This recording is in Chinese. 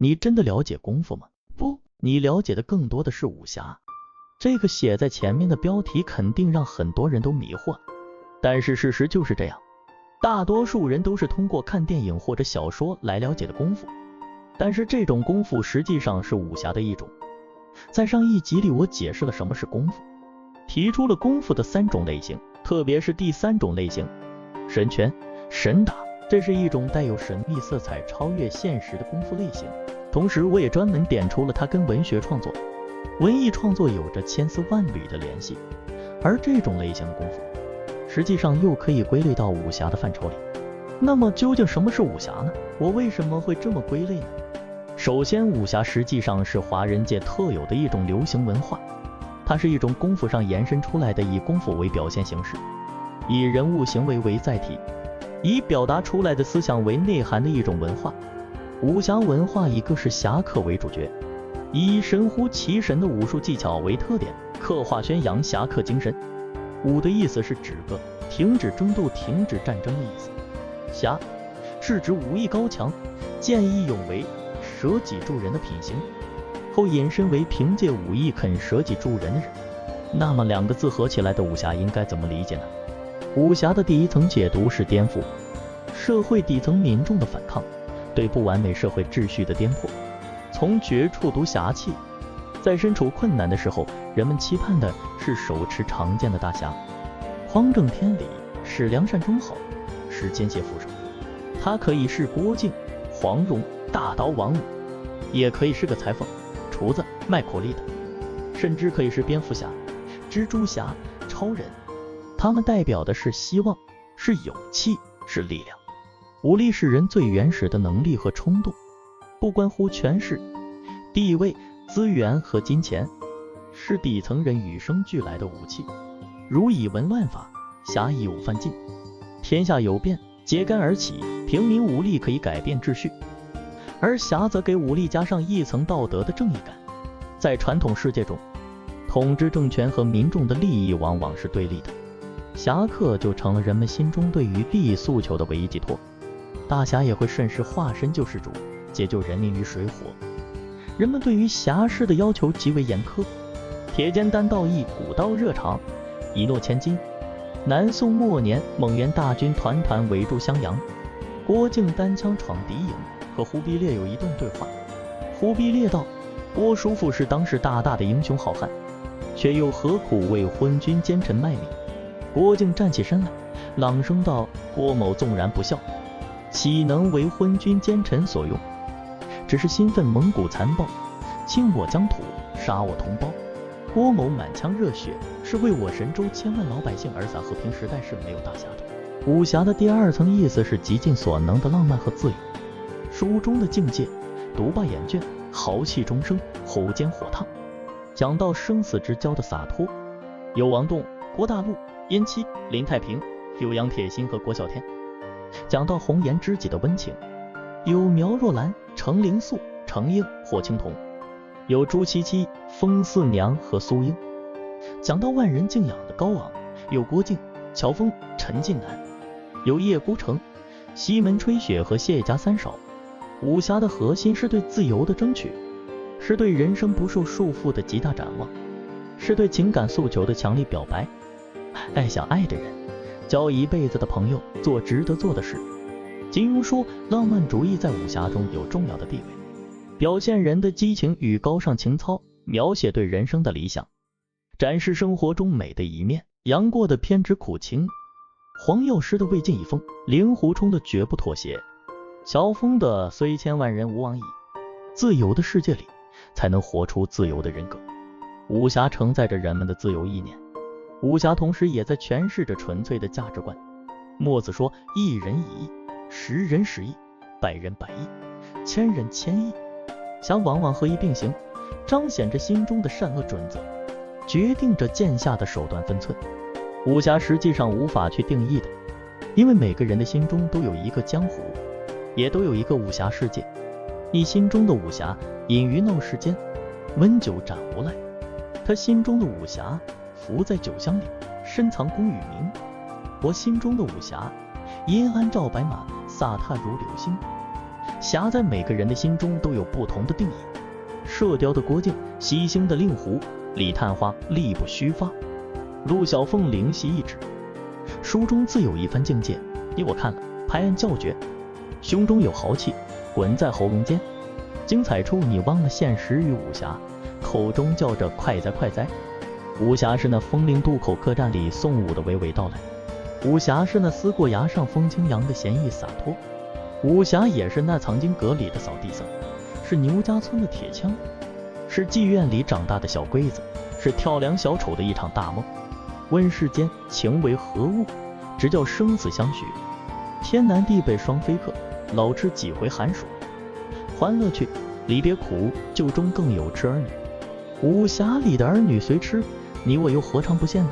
你真的了解功夫吗？不，你了解的更多的是武侠。这个写在前面的标题肯定让很多人都迷惑，但是事实就是这样，大多数人都是通过看电影或者小说来了解的功夫，但是这种功夫实际上是武侠的一种。在上一集里我解释了什么是功夫，提出了功夫的3种类型，特别是第3种类型，神拳、神打，这是一种带有神秘色彩、超越现实的功夫类型。同时我也专门点出了它跟文学创作、文艺创作有着千丝万缕的联系，而这种类型的功夫实际上又可以归类到武侠的范畴里。那么究竟什么是武侠呢？我为什么会这么归类呢？首先，武侠实际上是华人界特有的一种流行文化，它是一种功夫上延伸出来的以功夫为表现形式，以人物行为为载体，以表达出来的思想为内涵的一种文化。武侠文化以各式侠客为主角，以神乎其神的武术技巧为特点，刻画宣扬侠客精神。武的意思是指个停止争斗、停止战争的意思。侠是指武艺高强、见义勇为、舍己助人的品行，后引申为凭借武艺肯舍己助人的人。那么2个字合起来的武侠应该怎么理解呢？武侠的第一层解读是颠覆社会底层民众的反抗，对不完美社会秩序的颠覆，从绝处读侠气。在身处困难的时候，人们期盼的是手持长剑的大侠，匡正天理，使良善忠好，使奸邪副手。他可以是郭靖、黄蓉、大刀王五，也可以是个裁缝、厨子、卖苦力的，甚至可以是蝙蝠侠、蜘蛛侠、超人。他们代表的是希望，是勇气，是力量。武力是人最原始的能力和冲动，不关乎权势、地位、资源和金钱，是底层人与生俱来的武器。如以文乱法，侠义武犯禁，天下有变，揭竿而起，平民武力可以改变秩序，而侠则给武力加上一层道德的正义感。在传统世界中，统治政权和民众的利益往往是对立的，侠客就成了人们心中对于利益诉求的唯一寄托。大侠也会顺势化身救世主，解救人民于水火。人们对于侠士的要求极为严苛，铁肩担道义，古刀热肠，一诺千金。南宋末年，蒙元大军团团围住襄阳，郭靖单枪闯敌营，和忽必烈有一段对话。忽必烈道：郭叔父是当世大的英雄好汉，却又何苦为昏君奸臣卖命？郭靖站起身来，朗声道：郭某纵然不孝，岂能为昏君奸臣所用？只是心愤蒙古残暴，侵我疆土，杀我同胞。郭某满腔热血，是为我神州千万老百姓而洒，和平时代是没有大侠的。武侠的第2层意思是极尽所能的浪漫和自由。书中的境界，独霸眼倦，豪气终生，吼尖火烫，讲到生死之交的洒脱，有王栋、郭大陆、殷期、林太平，有杨铁心和郭啸天；讲到红颜知己的温情，有苗若兰、程灵素、程英、霍青桐，有朱七七、风四娘和苏英；讲到万人敬仰的高昂，有郭靖、乔峰、陈近南，有叶孤城、西门吹雪和谢家三少。武侠的核心是对自由的争取，是对人生不受束缚的极大展望，是对情感诉求的强力表白。爱想爱的人，交一辈子的朋友，做值得做的事。金庸说，浪漫主义在武侠中有重要的地位，表现人的激情与高尚情操，描写对人生的理想，展示生活中美的一面。杨过的偏执苦情，黄药师的未尽已封，令狐冲的绝不妥协，乔峰的虽千万人吾往矣。自由的世界里，才能活出自由的人格。武侠承载着人们的自由意念，武侠同时也在诠释着纯粹的价值观。墨子说，一人一义，十人十义，百人百义，千人千义。侠往往合一并行，彰显着心中的善恶准则，决定着剑下的手段分寸。武侠实际上无法去定义的，因为每个人的心中都有一个江湖，也都有一个武侠世界。你心中的武侠隐于闹市间，温酒斩无赖；他心中的武侠伏在酒香里，深藏功与名。我心中的武侠阴安照白马，飒沓如流星。侠在每个人的心中都有不同的定义。射雕的郭靖，西兴的令狐，李探花力不虚发，陆小凤灵犀一指。书中自有一番境界，你我看了拍案叫绝，胸中有豪气，滚在喉咙间。精彩处你忘了现实与武侠，口中叫着快哉快哉。武侠是那风陵渡口客栈里宋武的娓娓道来，武侠是那思过崖上风清扬的闲逸洒脱，武侠也是那藏经阁里的扫地僧，是牛家村的铁枪，是妓院里长大的小龟子，是跳梁小丑的一场大梦。问世间情为何物，直叫生死相许。天南地北双飞客，老吃几回寒暑。欢乐去，离别苦，旧中更有痴儿女。武侠里的儿女虽痴，你我又何尝不见呢？